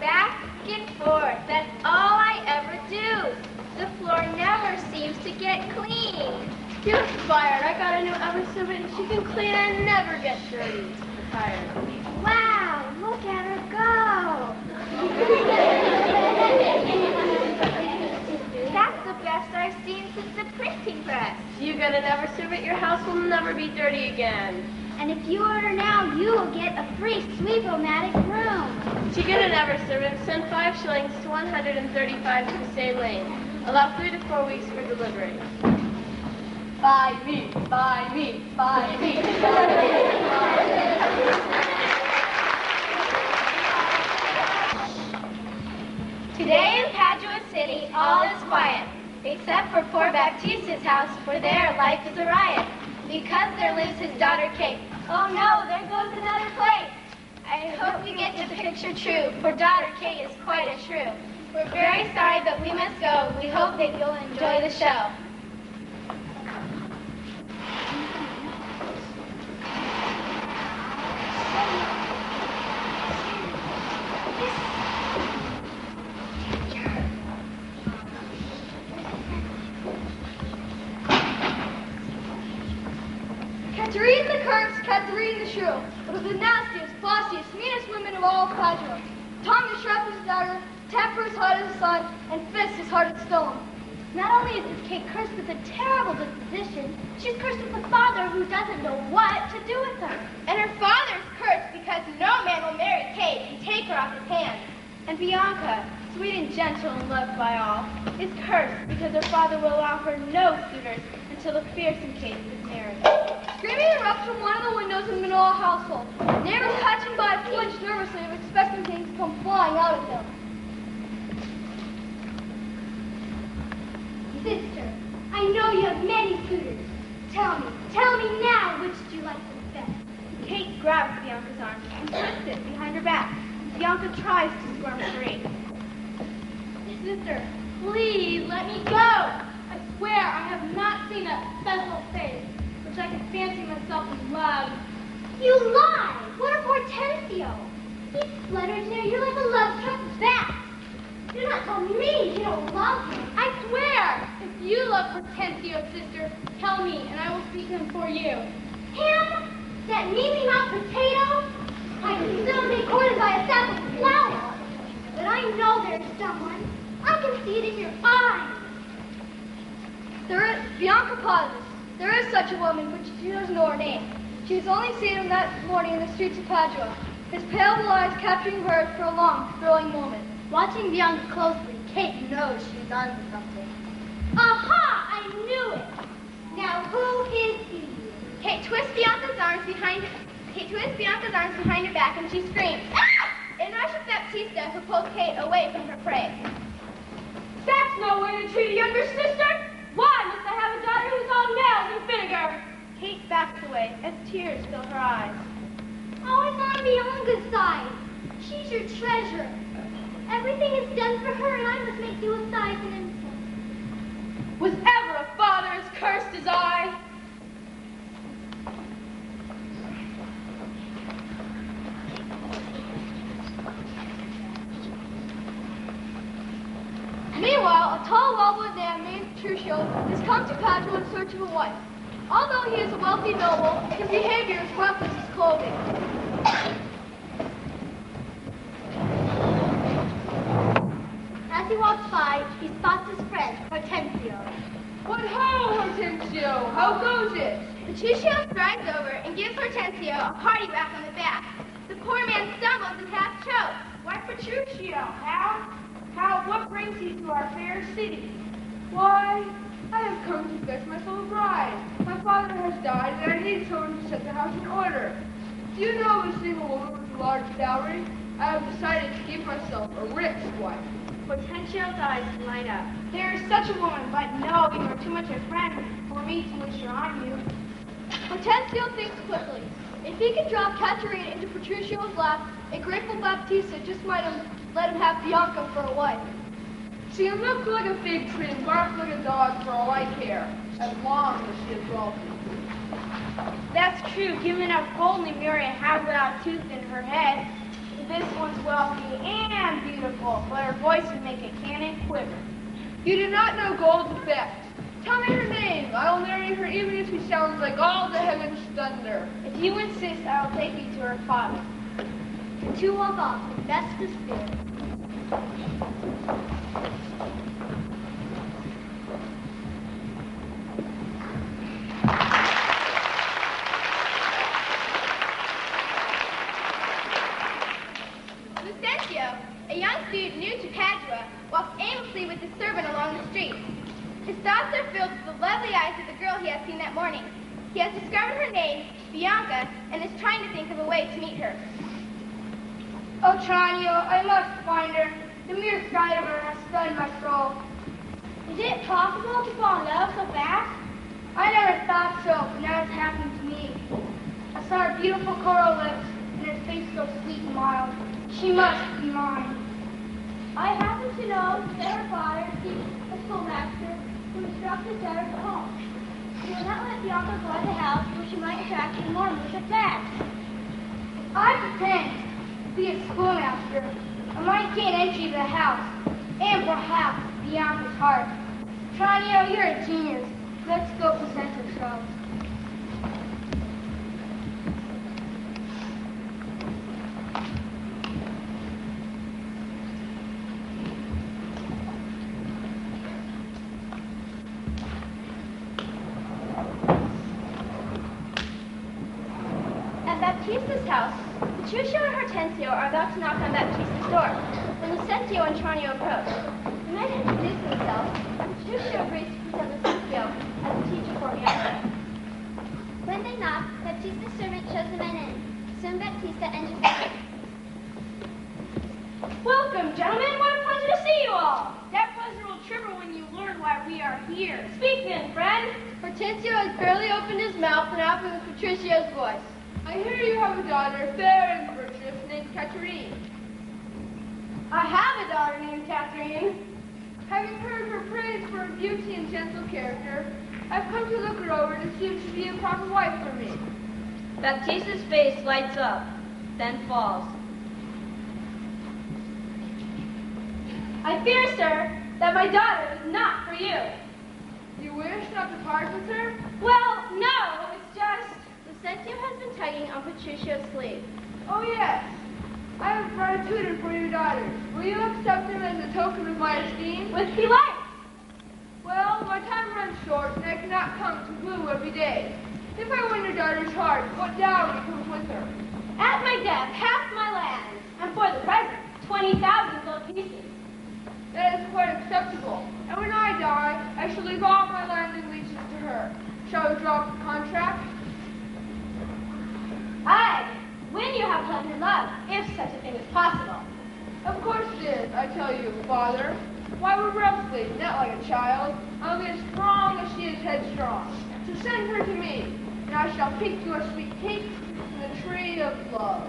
back and forth. That's all I ever do. The floor never seems to get clean. You're fired. I got a new oven servant and she can clean and never get dirty. Fired. Wow, look at her go. That's the best I've seen since the printing press. You get an ever servant, your house will never be dirty again. And if you order now, you will get a free Sweep-O-Matic broom. To get an ever servant, send 5 shillings to 135 Crusade Lane. Allow 3 to 4 weeks for delivery. Buy me, buy me, buy me, buy me, buy me. Today in Padua City, all is quiet, except for poor Baptista's house, where there life is a riot, because there lives his daughter Kate. Oh no, there goes another plate. I hope you get the picture true, for daughter Kate is quite a shrew. We're very sorry, but we must go. We hope that you'll enjoy the show. Catherine the Curse, Catherine the Shrew, one of the nastiest, bossiest, meanest women of all Padua. Tongue as sharp as a dagger, temper as hot as the sun, and fist as hard as stone. Not only is this Kate cursed with a terrible disposition, she's cursed with a father who doesn't know what to do with her. And her father's cursed because no man will marry Kate and take her off his hands. And Bianca, sweet and gentle and loved by all, is cursed because her father will allow her no suitors until the fearsome Kate is married. Screaming erupts from one of the windows in the Manoa household. Neighbors catching by flinch nervously of expecting things to come flying out at them. Sister, I know you have many suitors. Tell me now, which do you like the best? Kate grabs Bianca's arm and twists it behind her back. Bianca tries to squirm free. Sister, please let me go. I swear I have not seen that bezel face, which I can fancy myself in love. You lie! What of Hortensio? He flutters there. You're like a love-struck bat. Do not tell me you don't love him. I swear, if you love Hortensio, sister, tell me, and I will speak to him for you. Him? That mealy-mouthed potato? I can still be courted by a sack of flour. But I know there's someone. I can see it in your eyes. Bianca pauses. There is such a woman, but she doesn't know her name. She has only seen him that morning in the streets of Padua, his pale blue eyes capturing hers for a long, thrilling moment. Watching Bianca closely, Kate knows she's on to something. Aha! I knew it! Now who is he? Kate twists Bianca's arms behind her back and she screams, "Ah!" In rush of Baptista, who pulls Kate away from her prey. That's no way to treat a younger sister! Why must I have a daughter who's all nails and vinegar? Kate backs away as tears fill her eyes. Always on Bianca's side. She's your treasure. Everything is done for her, and I must make you a size and insult. Was ever a father as cursed as I? Meanwhile, a tall, well-known man named Petruchio has come to Padua in search of a wife. Although he is a wealthy noble, his behavior is rough as his clothing. As he walks by, he spots his friend, Hortensio. What ho, Hortensio! How goes it? Petruchio strides over and gives Hortensio a hearty whack on the back. The poor man stumbles and half chokes. Why, Petruchio, what brings you to our fair city? Why, I have come to fetch myself a bride. My father has died, and I need someone to set the house in order. Do you know of a single woman with a large dowry? I have decided to give myself a rich wife. Hortensio's eyes light up. There is such a woman, but no, you are too much a friend for me to wish her on you. Hortensio thinks quickly. If he can drop Caterina into Petruchio's lap, a grateful Baptista just might have let him have Bianca for a wife. She looks like a fig tree and barks like a dog for all I care, as long as she is wealthy. That's true, given how only Miriam has without tooth in her head. This one's wealthy and beautiful, but her voice would make a cannon quiver. You do not know gold's effect. Tell me her name. I will marry her even if she sounds like all the heavens thunder. If you insist, I will take you to her father. The two walk off, and that's the spirit. Lucentio, a young student new to Padua, walks aimlessly with his servant along the street. His thoughts are filled with the lovely eyes of the girl he has seen that morning. He has discovered her name, Bianca, and is trying to think of a way to meet her. Oh, Tranio, I must find her. The mere sight of her has stunned my soul. Is it possible to fall in love so fast? I never thought so, but now it's happened to me. I saw her beautiful coral lips and her face so sweet and mild. She must be mine. I happen to know that her father keeps a schoolmaster who instructs his daughters at home. He will not let Bianca go to the house where she might attract the more malicious lads. I pretend to be a schoolmaster. I might gain entry to the house, and perhaps Bianca's heart. Tranio, you're a genius. Let's go present ourselves. At Baptista's house, Petruchio and Hortensio are about to knock on Baptista's door when Lucentio and Tranio approach. The men introduce themselves, and Petruchio agrees to present Lucentio as a teacher for Bianca. When they knock, Baptista's servant shows the men in. Soon Baptista enters the room. Welcome, gentlemen. What a pleasure to see you all. That pleasure will triple when you learn why we are here. Speak then, friend. Hortensio has barely opened his mouth when out comes Petruchio's voice. I hear you have a daughter, fair and virtuous, named Catherine. I have a daughter named Catherine. Having heard her praise for her beauty and gentle character, I've come to look her over to see if she'd be a proper wife for me. Baptista's face lights up, then falls. I fear, sir, that my daughter is not for you. You wish not to part with her? Well, no, it's just... Lucentio has been tugging on Petruchio's sleeve. Oh, yes. I have brought a tutor for your daughters. Will you accept him as a token of my esteem? With delight. Well, my time runs short, and I cannot come to woo every day. If I win your daughter's heart, what dowry comes with her? At my death, half my land, and for the present, 20,000 gold pieces. That is quite acceptable. And when I die, I shall leave all my land and leases to her. Shall we draw up the contract? Aye, when you have loved and loved, if such a thing is possible. Of course it is, I tell you, Father. Why, we're roughly, not like a child. I'll be as strong as she is headstrong. So send her to me, and I shall pick your sweet cake from the tree of love.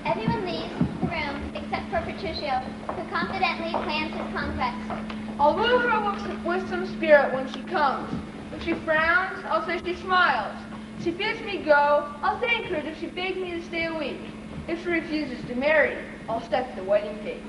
Everyone leaves the room except for Petruchio, who confidently plans his conquest. I'll woo her with some spirit when she comes. If she frowns, I'll say she smiles. If she bids me go, I'll thank her as if she begged me to stay a week. If she refuses to marry, I'll set the wedding date.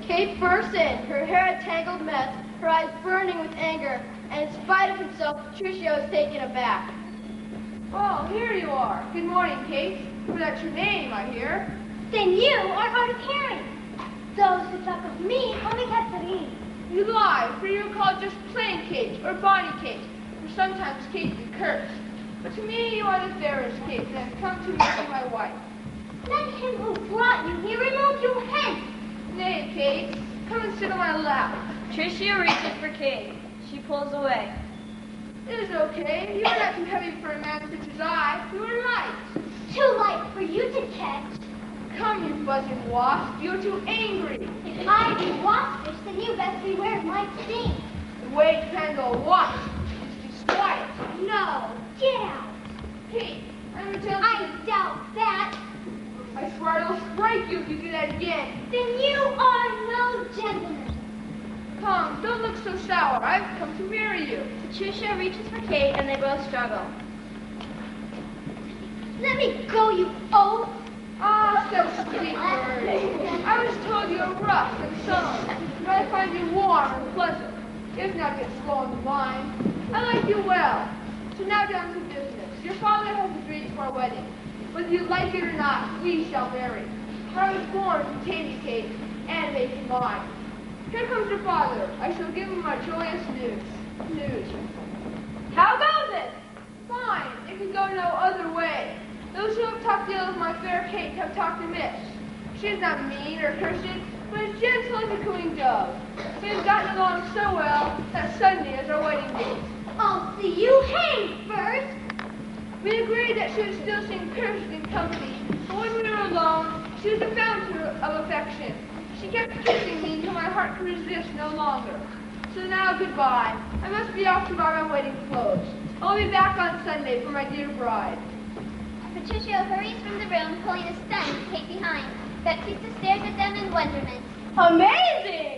Kate bursts in, her hair a tangled mess, her eyes burning with anger, and in spite of himself, Petruchio is taken aback. Oh, here you are. Good morning, Kate. For that's your name, I hear. Then you are hard of hearing. Those who talk of me call me Catherine. You lie, for you're called just plain Kate, or Bonnie Kate, for sometimes Kate the curse. But to me you are the fairest Kate, and have come to make you my wife. Let him who brought you here remove you hence. Nay, Kate, come and sit on my lap. Petruchio reaches for Kate. She pulls away. It is okay. You are not too heavy for a man such as I. You are light. Too light for you to catch. Come, you buzzing wasp. You're too angry. If I be waspish, then you best beware of my sting. The way to handle a wasp is to be quiet. No, get out. Kate, I'm a tell I doubt that. I swear I'll strike you if you do that again. Then you are no gentleman. Come, don't look so sour. I've come to marry you. Petruchio reaches for Kate, and they both struggle. Let me go, you oaf. Ah, so sweet bird. I was told you were rough and sullen, but I find you warm and pleasant, if not yet slow in the mind. I like you well. So now down to business. Your father has agreed to our wedding. Whether you like it or not, we shall marry. For I was born to Taming Cake and make you mine. Here comes your father. I shall give him our joyous news. How goes it? Fine. It can go no other way. Those who have talked ill of my fair Kate have talked amiss. She is not mean or cursed, but as gentle as a cooing dove. We have gotten along so well that Sunday is our wedding date. I'll see you hanged first. We agreed that she would still sing curses in company, but when we were alone, she was a fountain of affection. She kept kissing me until my heart could resist no longer. So now goodbye. I must be off to buy my wedding clothes. I'll be back on Sunday for my dear bride. Patricio hurries from the room, pulling a stunned Kate behind. Baptista stares at them in wonderment. Amazing!